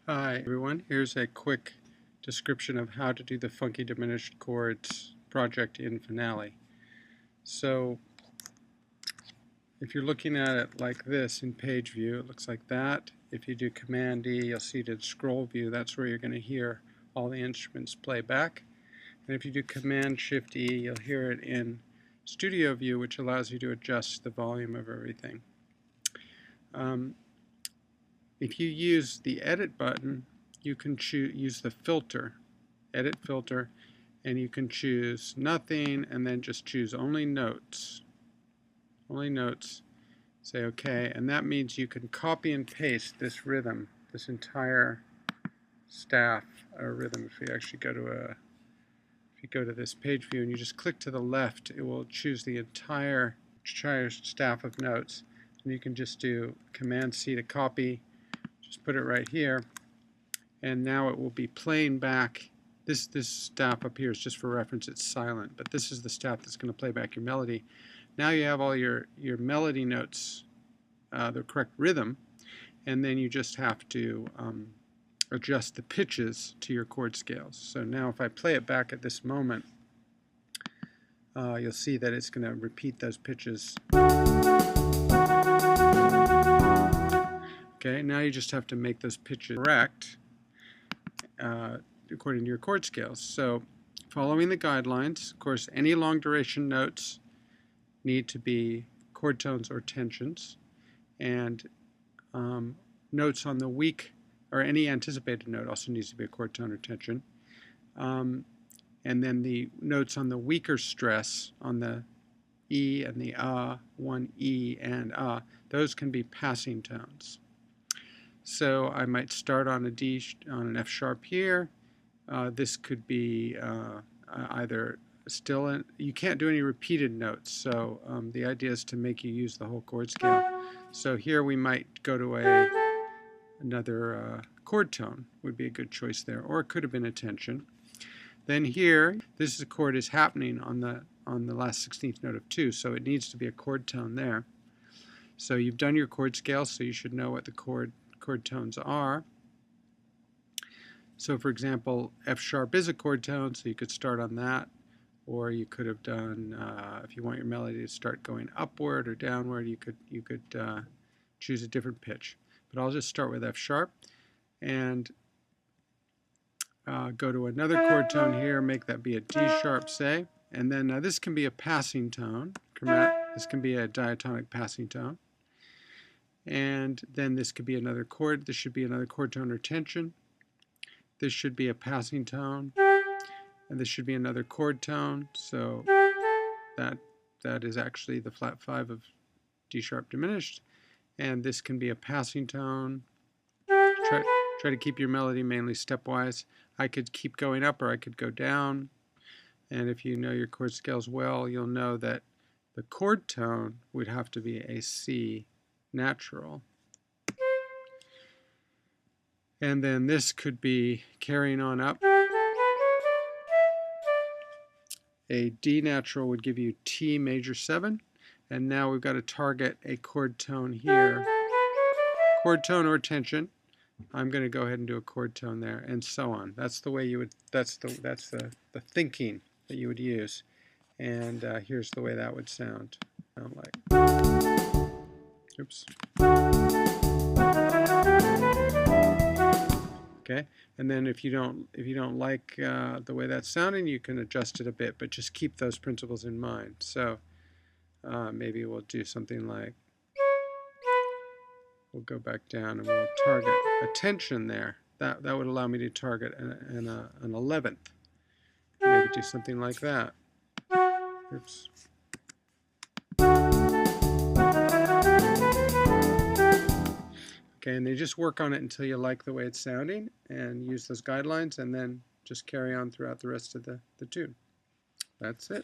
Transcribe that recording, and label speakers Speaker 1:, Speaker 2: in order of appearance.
Speaker 1: Hi everyone, here's a quick description of how to do the funky diminished chords project in Finale. So if you're looking at it like this in page view, it looks like that. If you do Command D, you'll see the scroll view, that's where you're going to hear all the instruments play back. And if you do Command Shift E, you'll hear it in studio view, which allows you to adjust the volume of everything. If you use the Edit button, you can use the filter, Edit Filter, and you can choose Nothing, and then just choose Only Notes. Only Notes. Say OK, and that means you can copy and paste this rhythm, this entire staff rhythm. If you actually go to this page view and you just click to the left, it will choose the entire staff of notes, and you can just do Command C to copy. Just put it right here, and now it will be playing back. This staff up here is just for reference, it's silent, but this is the staff that's going to play back your melody. Now you have all your melody notes, the correct rhythm, and then you just have to adjust the pitches to your chord scales. So now if I play it back at this moment, you'll see that it's going to repeat those pitches. Okay, now you just have to make those pitches correct according to your chord scales. So following the guidelines, of course, any long duration notes need to be chord tones or tensions, and notes on the weak, or any anticipated note also needs to be a chord tone or tension. And then the notes on the weaker stress, on the E and the one E and those can be passing tones. So I might start on an F sharp here. This could be either still you can't do any repeated notes, so the idea is to make you use the whole chord scale. So here we might go to another chord tone would be a good choice there, or it could have been a tension. Then here, this chord is happening on the last 16th note of 2, so it needs to be a chord tone there. So you've done your chord scale, so you should know what the chord tones are. So for example, F sharp is a chord tone, so you could start on that, or you could have done, if you want your melody to start going upward or downward, you could choose a different pitch. But I'll just start with F sharp and go to another chord tone here, make that be a D sharp, say, and then this can be a passing tone. This can be a diatonic passing tone. And then this could be another chord. This should be another chord tone or tension. This should be a passing tone. And this should be another chord tone. So that is actually the flat 5 of D sharp diminished. And this can be a passing tone. Try to keep your melody mainly stepwise. I could keep going up or I could go down. And if you know your chord scales well, you'll know that the chord tone would have to be a C natural. And then this could be carrying on up. A D natural would give you T major 7. And now we've got to target a chord tone here. Chord tone or tension. I'm going to go ahead and do a chord tone there, and so on. That's the way you would, that's the thinking that you would use. And here's the way that would sound like. Oops. Okay, and then if you don't like the way that's sounding, you can adjust it a bit, but just keep those principles in mind. So maybe we'll do something like, we'll go back down and we'll target a tension there. That would allow me to target an 11th. Maybe do something like that. Oops. Okay, and then just work on it until you like the way it's sounding, and use those guidelines, and then just carry on throughout the rest of the tune. That's it.